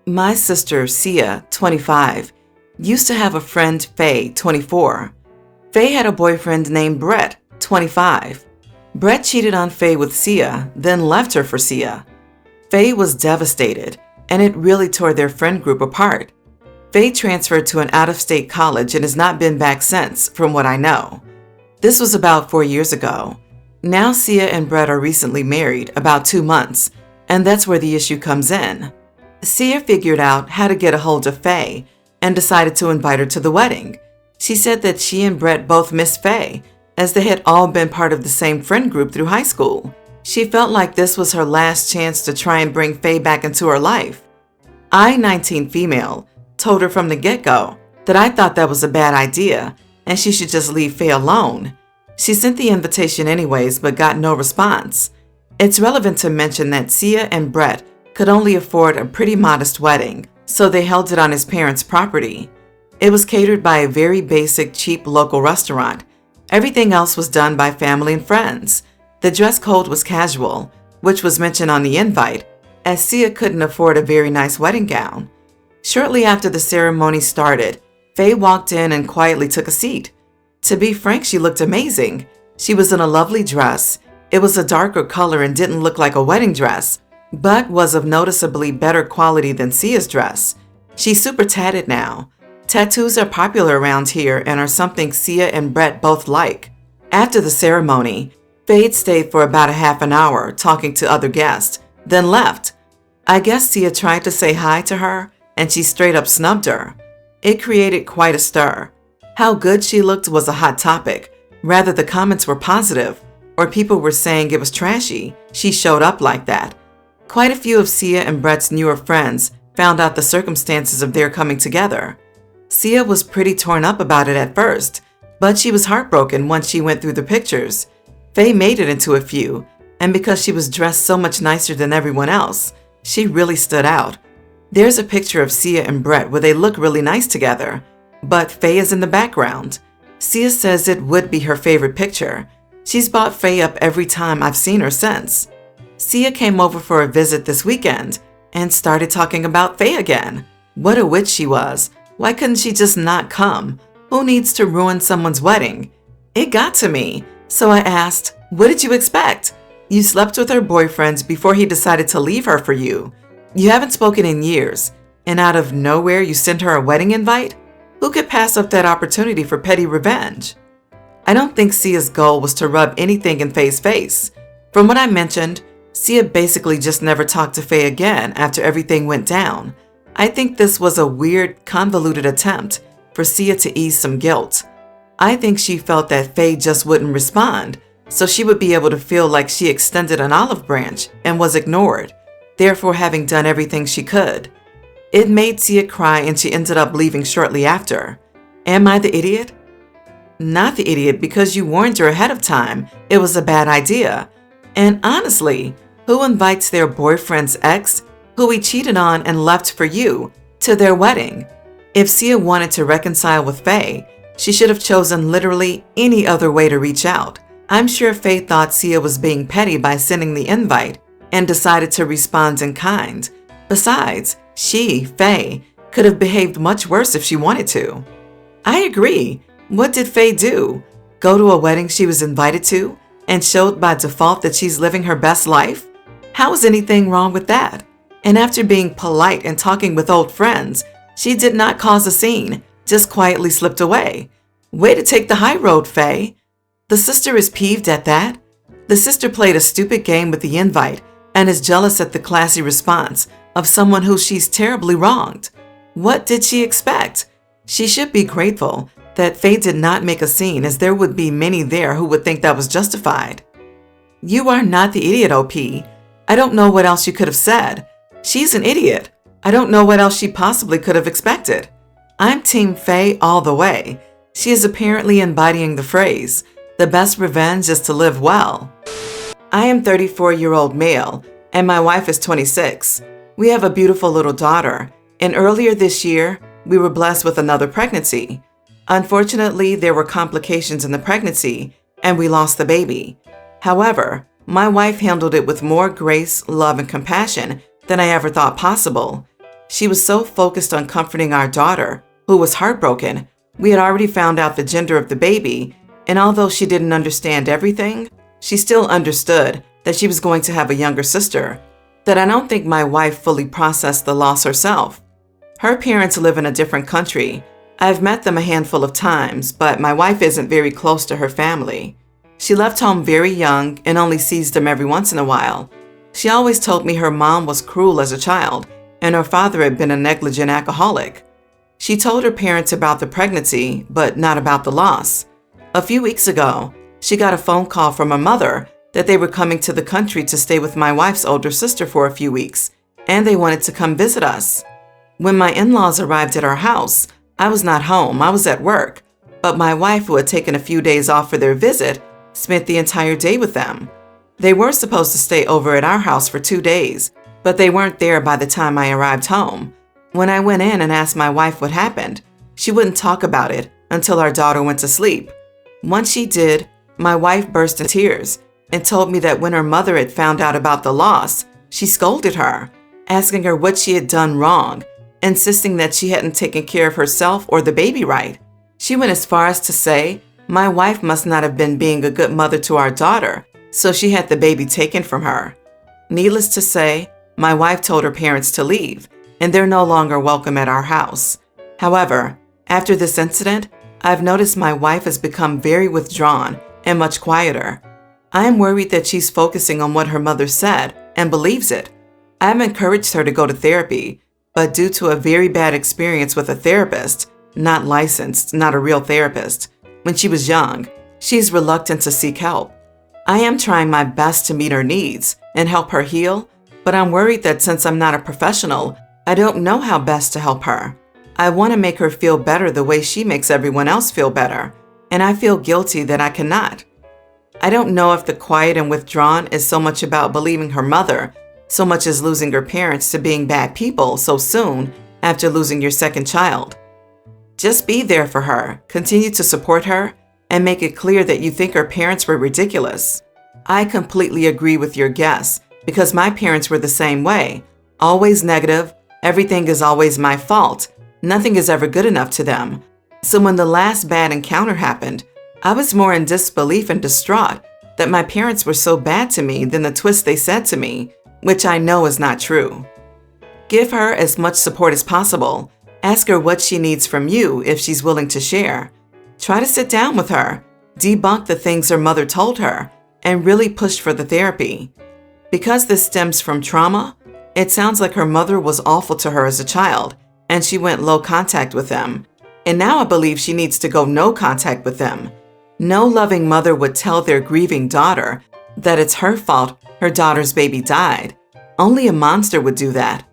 My sister, Sia, 25, used to have a friend, Faye, 24. Faye had a boyfriend named Brett, 25. Brett cheated on Faye with Sia, then left her for Sia. Faye was devastated, and it really tore their friend group apart. Faye transferred to an out-of-state college and has not been back since, from what I know. This was about 4 years ago. Now Sia and Brett are recently married, about 2 months, and that's where the issue comes in. Sia figured out how to get a hold of Faye and decided to invite her to the wedding. She said that she and Brett both missed Faye, as they had all been part of the same friend group through high school. She felt like this was her last chance to try and bring Faye back into her life. I, 19 female, told her from the get-go that I thought that was a bad idea and she should just leave Faye alone. She sent the invitation anyways, but got no response. It's relevant to mention that Sia and Brett could only afford a pretty modest wedding, so they held it on his parents' property. It was catered by a very basic, cheap local restaurant. Everything else was done by family and friends. The dress code was casual, which was mentioned on the invite, as Sia couldn't afford a very nice wedding gown. Shortly after the ceremony started, Faye walked in and quietly took a seat. To be frank, she looked amazing. She was in a lovely dress. It was a darker color and didn't look like a wedding dress, but was of noticeably better quality than Sia's dress. She's super tatted now. Tattoos are popular around here and are something Sia and Brett both like. After the ceremony, Faye stayed for about a half an hour talking to other guests, then left. I guess Sia tried to say hi to her, and she straight up snubbed her. It created quite a stir. How good she looked was a hot topic. Rather, the comments were positive, or people were saying it was trashy. She showed up like that. Quite a few of Sia and Brett's newer friends found out the circumstances of their coming together. Sia was pretty torn up about it at first, but she was heartbroken once she went through the pictures. Faye made it into a few, and because she was dressed so much nicer than everyone else, she really stood out. There's a picture of Sia and Brett where they look really nice together, but Faye is in the background. Sia says it would be her favorite picture. She's brought Faye up every time I've seen her since. Sia came over for a visit this weekend and started talking about Faye again. What a witch she was. Why couldn't she just not come? Who needs to ruin someone's wedding? It got to me, so I asked, what did you expect? You slept with her boyfriend before he decided to leave her for you. You haven't spoken in years, and out of nowhere you sent her a wedding invite? Who could pass up that opportunity for petty revenge? I don't think Sia's goal was to rub anything in Faye's face. From what I mentioned, Sia basically just never talked to Faye again after everything went down. I think this was a weird, convoluted attempt for Sia to ease some guilt. I think she felt that Faye just wouldn't respond, so she would be able to feel like she extended an olive branch and was ignored, therefore having done everything she could. It made Sia cry and she ended up leaving shortly after. Am I the idiot? Not the idiot, because you warned her ahead of time it was a bad idea. And honestly, who invites their boyfriend's ex, who he cheated on and left for you, to their wedding? If Sia wanted to reconcile with Faye, she should have chosen literally any other way to reach out. I'm sure Faye thought Sia was being petty by sending the invite and decided to respond in kind. Besides, she, Faye, could have behaved much worse if she wanted to. I agree. What did Faye do? Go to a wedding she was invited to and showed by default that she's living her best life? How is anything wrong with that? And after being polite and talking with old friends, she did not cause a scene, just quietly slipped away. Way to take the high road, Faye. The sister is peeved at that. The sister played a stupid game with the invite and is jealous at the classy response of someone who she's terribly wronged. What did she expect? She should be grateful that Faye did not make a scene, as there would be many there who would think that was justified. You are not the idiot, OP. I don't know what else you could have said. She's an idiot. I don't know what else she possibly could have expected. I'm Team Faye all the way. She is apparently embodying the phrase, the best revenge is to live well. I am 34-year-old male, and my wife is 26. We have a beautiful little daughter, and earlier this year, we were blessed with another pregnancy. Unfortunately, there were complications in the pregnancy, and we lost the baby. However, my wife handled it with more grace, love, and compassion than I ever thought possible. She was so focused on comforting our daughter, who was heartbroken. We had already found out the gender of the baby, and although she didn't understand everything, she still understood that she was going to have a younger sister, that I don't think my wife fully processed the loss herself. Her parents live in a different country. I've met them a handful of times, but my wife isn't very close to her family. She left home very young and only sees them every once in a while. She always told me her mom was cruel as a child, and her father had been a negligent alcoholic. She told her parents about the pregnancy, but not about the loss. A few weeks ago, she got a phone call from her mother that they were coming to the country to stay with my wife's older sister for a few weeks, and they wanted to come visit us. When my in-laws arrived at our house, I was not home, I was at work, but my wife, who had taken a few days off for their visit, spent the entire day with them. They were supposed to stay over at our house for 2 days, but they weren't there by the time I arrived home. When I went in and asked my wife what happened, she wouldn't talk about it until our daughter went to sleep. Once she did, my wife burst into tears and told me that when her mother had found out about the loss, she scolded her, asking her what she had done wrong, insisting that she hadn't taken care of herself or the baby right. She went as far as to say my wife must not have been being a good mother to our daughter, so she had the baby taken from her. Needless to say, my wife told her parents to leave, and they're no longer welcome at our house. However, after this incident, I've noticed my wife has become very withdrawn and much quieter. I am worried that she's focusing on what her mother said and believes it. I have encouraged her to go to therapy, but due to a very bad experience with a therapist, not licensed, not a real therapist, when she was young, she's reluctant to seek help. I am trying my best to meet her needs and help her heal, but I'm worried that since I'm not a professional, I don't know how best to help her. I want to make her feel better the way she makes everyone else feel better, and I feel guilty that I cannot. I don't know if the quiet and withdrawn is so much about believing her mother, so much as losing her parents to being bad people so soon after losing your second child. Just be there for her, continue to support her, and make it clear that you think her parents were ridiculous. I completely agree with your guess, because my parents were the same way, always negative, everything is always my fault, nothing is ever good enough to them. So when the last bad encounter happened, I was more in disbelief and distraught that my parents were so bad to me than the twist they said to me, which I know is not true. Give her as much support as possible. Ask her what she needs from you if she's willing to share. Try to sit down with her, debunk the things her mother told her, and really push for the therapy. Because this stems from trauma, it sounds like her mother was awful to her as a child, and she went low contact with them. And now I believe she needs to go no contact with them. No loving mother would tell their grieving daughter that it's her fault her daughter's baby died. Only a monster would do that.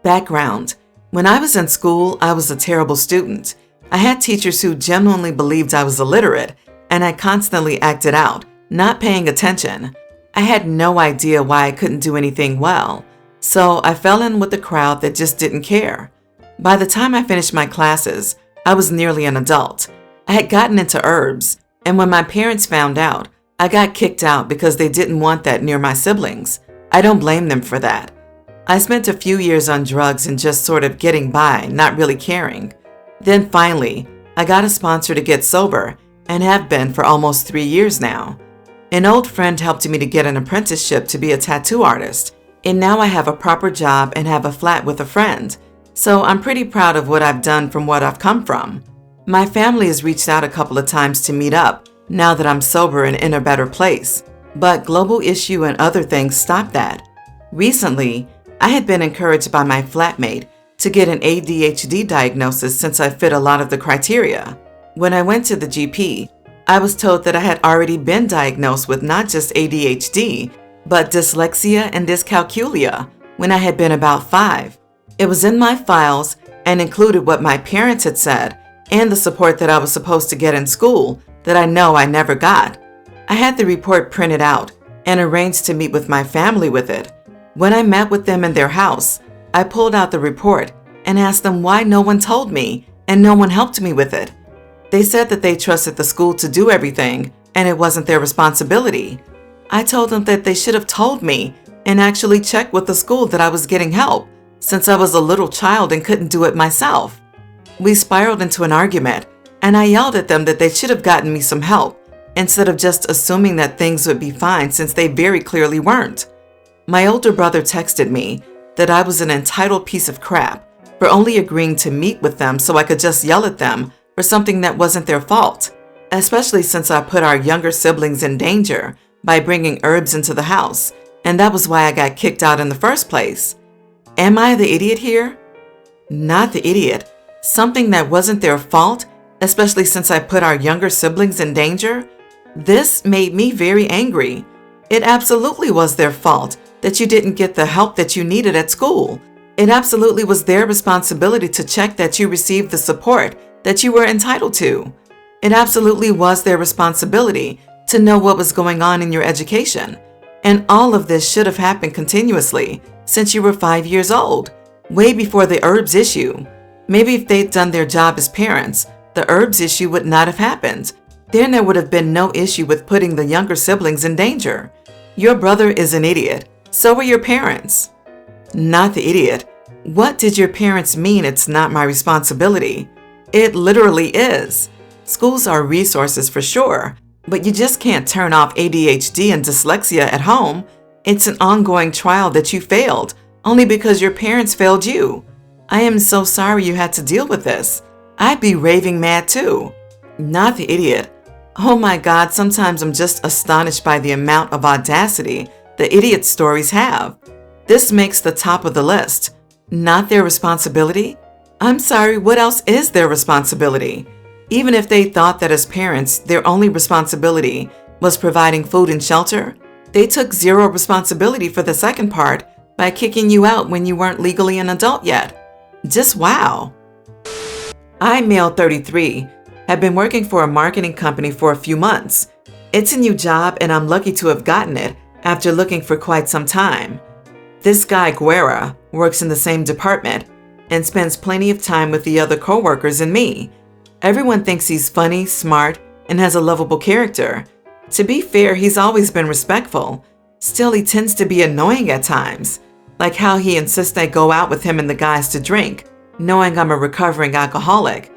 Background. When I was in school, I was a terrible student. I had teachers who genuinely believed I was illiterate, and I constantly acted out, not paying attention. I had no idea why I couldn't do anything well, so I fell in with the crowd that just didn't care. By the time I finished my classes, I was nearly an adult. I had gotten into herbs, and when my parents found out, I got kicked out because they didn't want that near my siblings. I don't blame them for that. I spent a few years on drugs and just sort of getting by, not really caring. Then finally, I got a sponsor to get sober and have been for almost 3 years now. An old friend helped me to get an apprenticeship to be a tattoo artist, and now I have a proper job and have a flat with a friend. So I'm pretty proud of what I've done from what I've come from. My family has reached out a couple of times to meet up now that I'm sober and in a better place, but global issue and other things stopped that. Recently, I had been encouraged by my flatmate to get an ADHD diagnosis since I fit a lot of the criteria. When I went to the GP, I was told that I had already been diagnosed with not just ADHD, but dyslexia and dyscalculia when I had been about 5. It was in my files and included what my parents had said and the support that I was supposed to get in school that I know I never got. I had the report printed out and arranged to meet with my family with it. When I met with them in their house, I pulled out the report and asked them why no one told me and no one helped me with it. They said that they trusted the school to do everything and it wasn't their responsibility. I told them that they should have told me and actually checked with the school that I was getting help, since I was a little child and couldn't do it myself. We spiraled into an argument, and I yelled at them that they should have gotten me some help instead of just assuming that things would be fine since they very clearly weren't. My older brother texted me that I was an entitled piece of crap for only agreeing to meet with them so I could just yell at them for something that wasn't their fault, especially since I put our younger siblings in danger by bringing herbs into the house, and that was why I got kicked out in the first place. Am I the idiot here? Not the idiot. Something that wasn't their fault, especially since I put our younger siblings in danger? This made me very angry. It absolutely was their fault that you didn't get the help that you needed at school. It absolutely was their responsibility to check that you received the support that you were entitled to. It absolutely was their responsibility to know what was going on in your education. And all of this should have happened continuously since you were 5 years old, way before the herbs issue. Maybe if they'd done their job as parents, the herbs issue would not have happened. Then there would have been no issue with putting the younger siblings in danger. Your brother is an idiot. So are your parents. Not the idiot. What did your parents mean it's not my responsibility? It literally is. Schools are resources for sure, but you just can't turn off ADHD and dyslexia at home. It's an ongoing trial that you failed, only because your parents failed you. I am so sorry you had to deal with this. I'd be raving mad too. Not the idiot. Oh my God, sometimes I'm just astonished by the amount of audacity the idiot stories have. This makes the top of the list. Not their responsibility? I'm sorry, what else is their responsibility? Even if they thought that as parents, their only responsibility was providing food and shelter, they took zero responsibility for the second part by kicking you out when you weren't legally an adult yet. Just wow. I, male 33, have been working for a marketing company for a few months. It's a new job and I'm lucky to have gotten it after looking for quite some time. This guy, Guerra, works in the same department and spends plenty of time with the other coworkers and me. Everyone thinks he's funny, smart, and has a lovable character. To be fair, he's always been respectful. Still, he tends to be annoying at times, like how he insists I go out with him and the guys to drink, knowing I'm a recovering alcoholic,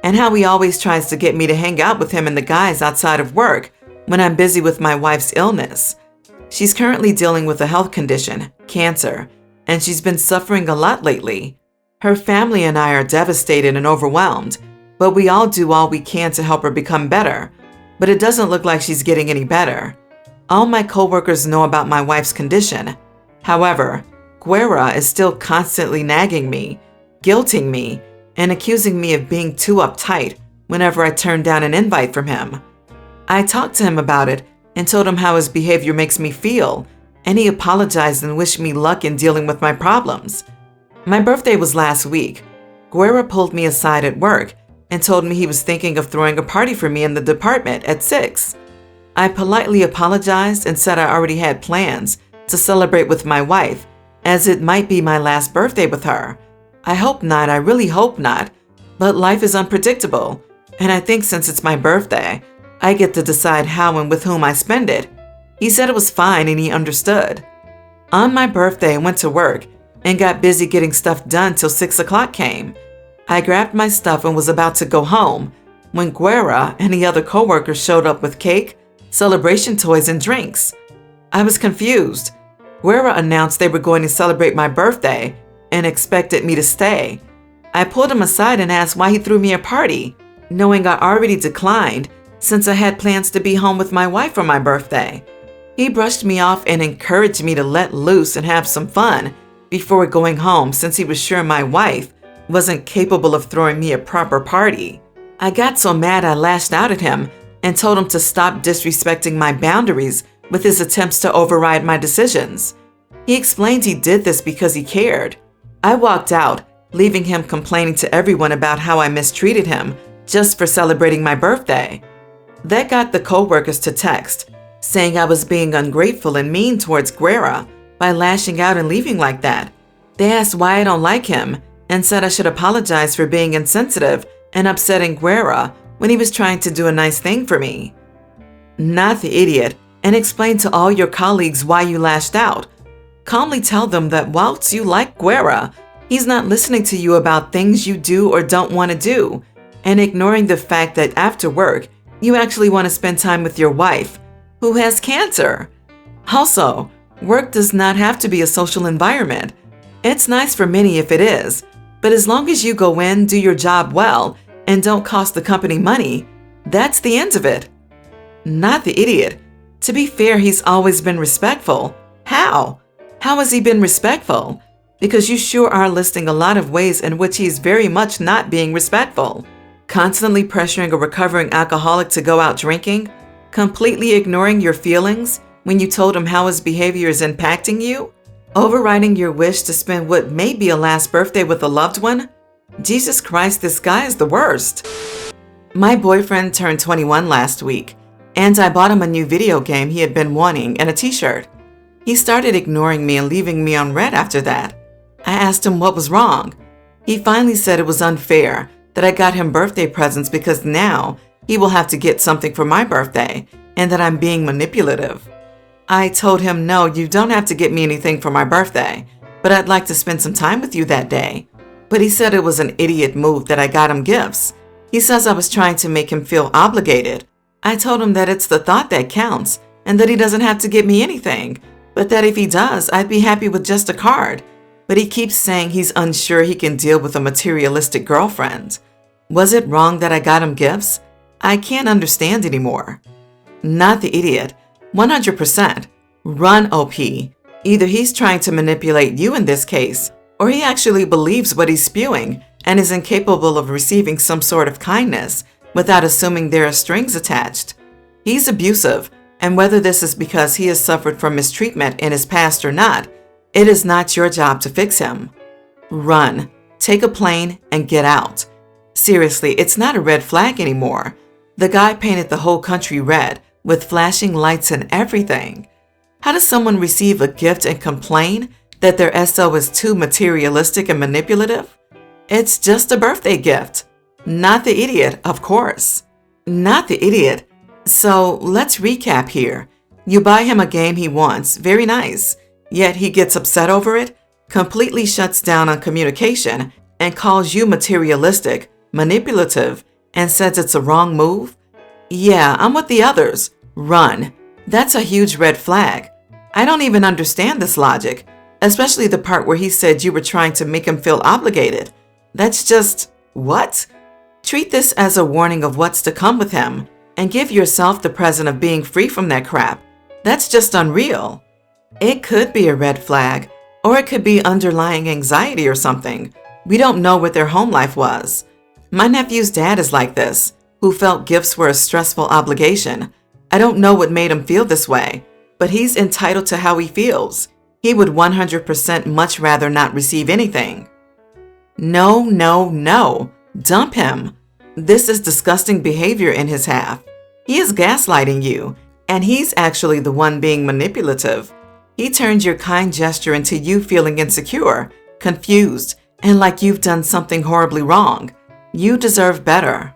and how he always tries to get me to hang out with him and the guys outside of work when I'm busy with my wife's illness. She's currently dealing with a health condition, cancer, and she's been suffering a lot lately. Her family and I are devastated and overwhelmed, but we all do all we can to help her become better. But it doesn't look like she's getting any better. All my coworkers know about my wife's condition. However, Guerra is still constantly nagging me, guilting me, and accusing me of being too uptight whenever I turn down an invite from him. I talked to him about it and told him how his behavior makes me feel, and he apologized and wished me luck in dealing with my problems. My birthday was last week. Guerra pulled me aside at work and told me he was thinking of throwing a party for me in the department at 6. I politely apologized and said I already had plans to celebrate with my wife, as it might be my last birthday with her. I hope not, I really hope not, but life is unpredictable, and I think since it's my birthday, I get to decide how and with whom I spend it. He said it was fine and he understood. On my birthday, I went to work and got busy getting stuff done till 6 o'clock came. I grabbed my stuff and was about to go home when Guerra and the other coworkers showed up with cake, celebration toys, and drinks. I was confused. Guerra announced they were going to celebrate my birthday and expected me to stay. I pulled him aside and asked why he threw me a party, knowing I already declined since I had plans to be home with my wife for my birthday. He brushed me off and encouraged me to let loose and have some fun before going home since he was sure my wife wasn't capable of throwing me a proper party. I got so mad I lashed out at him and told him to stop disrespecting my boundaries with his attempts to override my decisions. He explained he did this because he cared. I walked out, leaving him complaining to everyone about how I mistreated him just for celebrating my birthday. That got the coworkers to text, saying I was being ungrateful and mean towards Guerra by lashing out and leaving like that. They asked why I don't like him and said I should apologize for being insensitive and upsetting Guerra when he was trying to do a nice thing for me. Not the idiot, and explain to all your colleagues why you lashed out. Calmly tell them that whilst you like Guerra, He's not listening to you about things you do or don't want to do, and ignoring the fact that after work, you actually want to spend time with your wife, who has cancer. Also, work does not have to be a social environment. It's nice for many if it is, but as long as you go in, do your job well, and don't cost the company money, that's the end of it. Not the idiot. To be fair, he's always been respectful. How? How has he been respectful? Because you sure are listing a lot of ways in which he's very much not being respectful. Constantly pressuring a recovering alcoholic to go out drinking, completely ignoring your feelings when you told him how his behavior is impacting you, overriding your wish to spend what may be a last birthday with a loved one. Jesus Christ, this guy is the worst. My boyfriend turned 21 last week, and I bought him a new video game he had been wanting and a t-shirt. He started ignoring me and leaving me on red after that. I asked him what was wrong. He finally said it was unfair that I got him birthday presents because now he will have to get something for my birthday and that I'm being manipulative. I told him, no, you don't have to get me anything for my birthday, but I'd like to spend some time with you that day. But he said it was an idiot move that I got him gifts. He says I was trying to make him feel obligated. I told him that it's the thought that counts and that he doesn't have to get me anything, but that if he does, I'd be happy with just a card. But he keeps saying he's unsure he can deal with a materialistic girlfriend. Was it wrong that I got him gifts? I can't understand anymore. Not the idiot. 100%. Run, OP. Either he's trying to manipulate you in this case, or he actually believes what he's spewing and is incapable of receiving some sort of kindness without assuming there are strings attached. He's abusive, and whether this is because he has suffered from mistreatment in his past or not, it is not your job to fix him. Run, take a plane, and get out. Seriously, it's not a red flag anymore. The guy painted the whole country red with flashing lights and everything. How does someone receive a gift and complain that their SO is too materialistic and manipulative? It's just a birthday gift. Not the idiot, of course. Not the idiot. So let's recap here. You buy him a game he wants, very nice, yet he gets upset over it, completely shuts down on communication, and calls you materialistic, manipulative, and says it's a wrong move? Yeah, I'm with the others. Run. That's a huge red flag. I don't even understand this logic, especially the part where he said you were trying to make him feel obligated. That's just, what? Treat this as a warning of what's to come with him, and give yourself the present of being free from that crap. That's just unreal. It could be a red flag, or it could be underlying anxiety or something. We don't know what their home life was. My nephew's dad is like this, who felt gifts were a stressful obligation. I don't know what made him feel this way, but he's entitled to how he feels. He would 100% much rather not receive anything. No, no, no. Dump him. This is disgusting behavior in his half. He is gaslighting you, and he's actually the one being manipulative. He turned your kind gesture into you feeling insecure, confused, and like you've done something horribly wrong. You deserve better.